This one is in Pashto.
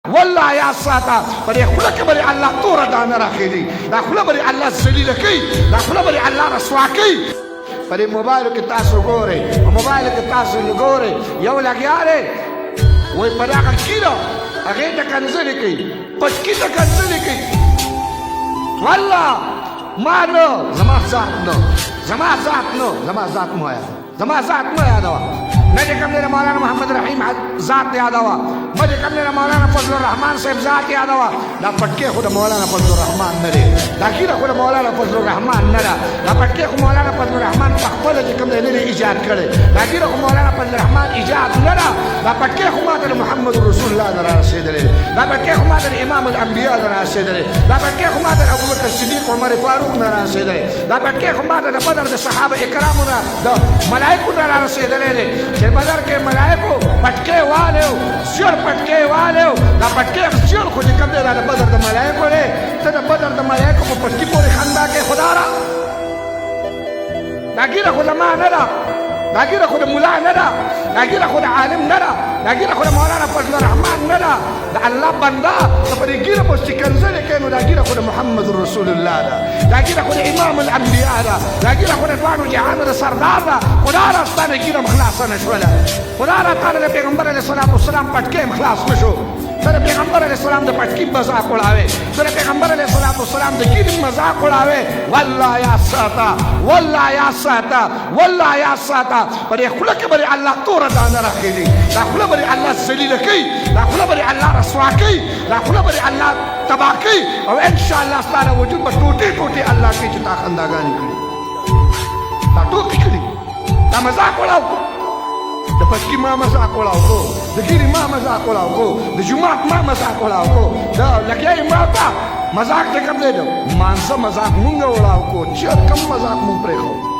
والله یا ساته پر خوله کې بری الله تور دانه راخېږي دا خوله بری الله ذلیله کوي دا خوله بری الله رسوا کوي پر موبایل کې تاسو ګورئ موبایل کې تاسو ګورئ یو لګیا دی وای په دغه کیلو هغې ته کنځلې کوي پټکي ته کنځلې کوي والله ما نه زما ذات نه زما ذات نه زما ذات مو وایه زما ذات مه یادوه نه دې کوم دی مولانا محمد رحیم ذات یادوه نه دې کوم دی مولانا فضل الرحمان صاحب ذات یادوه دا پټکې خو د مولانا فضل الرحمان نه دی دا ګیره خو د مولانا فضل الرحمان نه ده دا پټکې خو مولانا فضل الرحمان په خپله چې کوم دی نه دی ایجاد کړی دا ګیره خو مولانا فضل الرحمان ایجاد نه ده دا پټکې خو ما ته د محمد رسول الله نه رارسېدلی دا پټکې خو ما ته د امام الانبیا نه رارسېدلی دا پټکې خو ما ته د ابوبکر صدیق عمر فاروق نه رارسېدلی دا پټکې خو ما ته د بدر د صحابه اکرامو نه د ملائکو نه رارسېدلی دی چې بدر کې ملائکو پټکې والو زیړ پټکې والو دا پټکې زیړ خو چې کوم دی دا د بدر د ملائکو دی ته د بدر د ملائکو په پټکي پورې خندا کې خدا را دا ګیره خو زما نه ده دا ګیره خو د ملا نه ده دا ګیره خو د عالم نه ده دا ګیره خو د مولانا فضل الرحمان نه ده د الله بنده ته په دې ګیره پسې کنځلې کوي نو دا ګیره خو د محمد رسول الله ده دا ګیره خو د امام الانبیا ده دا ګیره خو د دواړو جهانو د سردار ده خدا را ستا نه ګیره خلاصه نه شوله خدا را تا د پیغمبر علیه الصلاة والسلام پټکې خلاص نه شو ته د پیغمبر علیه السلام د پټکي مذاق وړاوې ته د پیغمبر علیه الصلاة والسلام د ګیرې مذاق وړاوې والله یا ساته والله یا ساته والله یا ساته په دې خوله کې به د الله توره دانه راخېږي دا خوله به د الله ذلیله کوي دا خوله به د الله رسوا کوي دا خوله به د الله تباه کوي او انشاءالله ستا د وجود به ټوټې ټوټې الله کوي چې تا خنداګانې کړي دا ټوکې کړي دا مذاق وړاو د پټکي ما مذاق وړاو کو د ګیرې ما مذاق وړاو کو د جومات ما مذاق وړاو کو د لګیاې ما ته مذاق چې کوم دی د مانسه مذاق مونږ وړاو کو چېر کم مذاق مونږ پرېښو